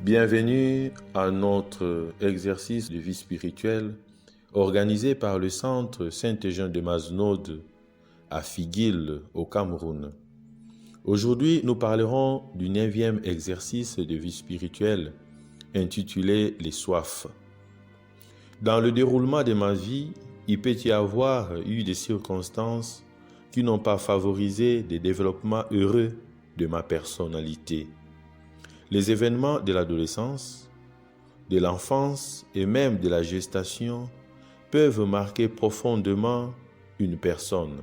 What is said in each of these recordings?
Bienvenue à notre exercice de vie spirituelle organisé par le Centre Saint-Eugène de Mazenod à Figuil au Cameroun. Aujourd'hui, nous parlerons du 9e exercice de vie spirituelle intitulé « Les soifs ». Dans le déroulement de ma vie, il peut y avoir eu des circonstances qui n'ont pas favorisé le développement heureux de ma personnalité. Les événements de l'adolescence, de l'enfance et même de la gestation peuvent marquer profondément une personne.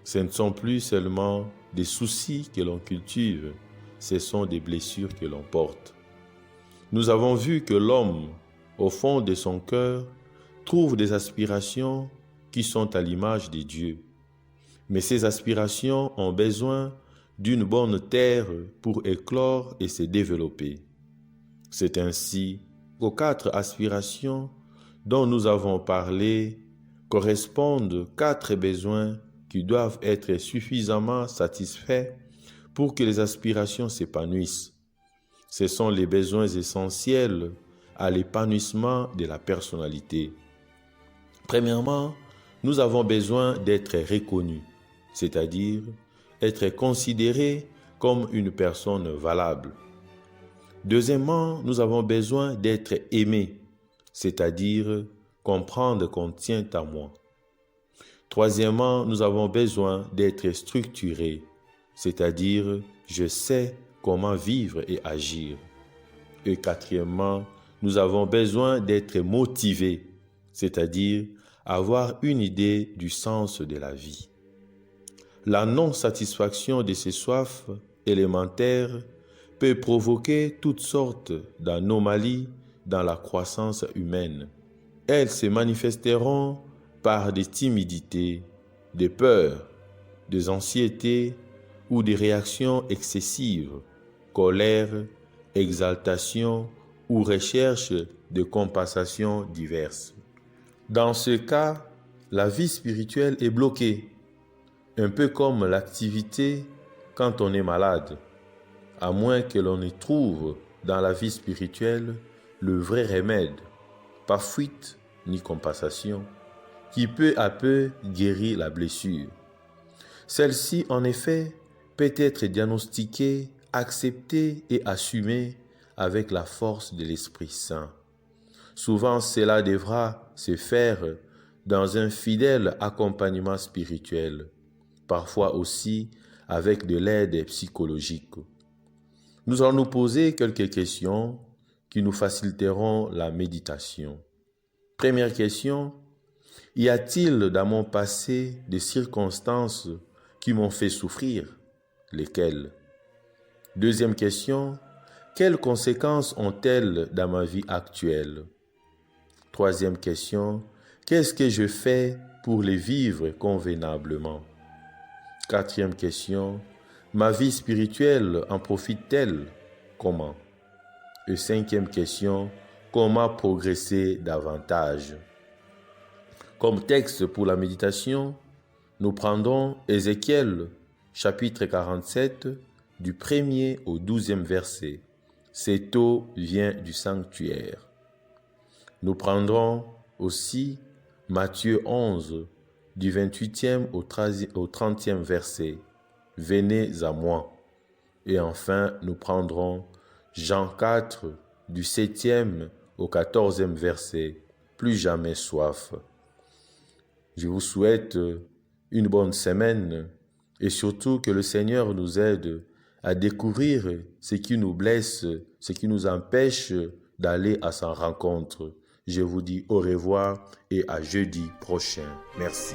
Ce ne sont plus seulement des soucis que l'on cultive, ce sont des blessures que l'on porte. Nous avons vu que l'homme, au fond de son cœur, trouve des aspirations qui sont à l'image de Dieu. Mais ces aspirations ont besoin d'une bonne terre pour éclore et se développer. C'est ainsi qu'aux 4 aspirations dont nous avons parlé correspondent 4 besoins qui doivent être suffisamment satisfaits pour que les aspirations s'épanouissent. Ce sont les besoins essentiels à l'épanouissement de la personnalité. Premièrement, nous avons besoin d'être reconnus, c'est-à-dire être considéré comme une personne valable. Deuxièmement, nous avons besoin d'être aimé, c'est-à-dire comprendre qu'on tient à moi. Troisièmement, nous avons besoin d'être structuré, c'est-à-dire je sais comment vivre et agir. Et quatrièmement, nous avons besoin d'être motivé, c'est-à-dire avoir une idée du sens de la vie. La non-satisfaction de ces soifs élémentaires peut provoquer toutes sortes d'anomalies dans la croissance humaine. Elles se manifesteront par des timidités, des peurs, des anxiétés ou des réactions excessives, colère, exaltation ou recherche de compensation diverses. Dans ce cas, la vie spirituelle est bloquée, un peu comme l'activité quand on est malade, à moins que l'on y trouve dans la vie spirituelle le vrai remède, pas fuite ni compensation, qui peu à peu guérit la blessure. Celle-ci, en effet, peut être diagnostiquée, acceptée et assumée avec la force de l'Esprit Saint. Souvent, cela devra se faire dans un fidèle accompagnement spirituel, parfois aussi avec de l'aide psychologique. Nous allons nous poser quelques questions qui nous faciliteront la méditation. Première question, y a-t-il dans mon passé des circonstances qui m'ont fait souffrir? Lesquelles? Deuxième question, quelles conséquences ont-elles dans ma vie actuelle? Troisième question, qu'est-ce que je fais pour les vivre convenablement? Quatrième question, ma vie spirituelle en profite-t-elle? Comment? Et cinquième question, comment progresser davantage? Comme texte pour la méditation, nous prendrons Ézéchiel, chapitre 47, du 1er au 12e verset. Cette eau vient du sanctuaire. Nous prendrons aussi Matthieu 11, du 28e au 30e verset. Venez à moi. Et enfin, nous prendrons Jean 4, du 7e au 14e verset. Plus jamais soif. Je vous souhaite une bonne semaine et surtout que le Seigneur nous aide à découvrir ce qui nous blesse, ce qui nous empêche d'aller à sa rencontre. Je vous dis au revoir et à jeudi prochain. Merci.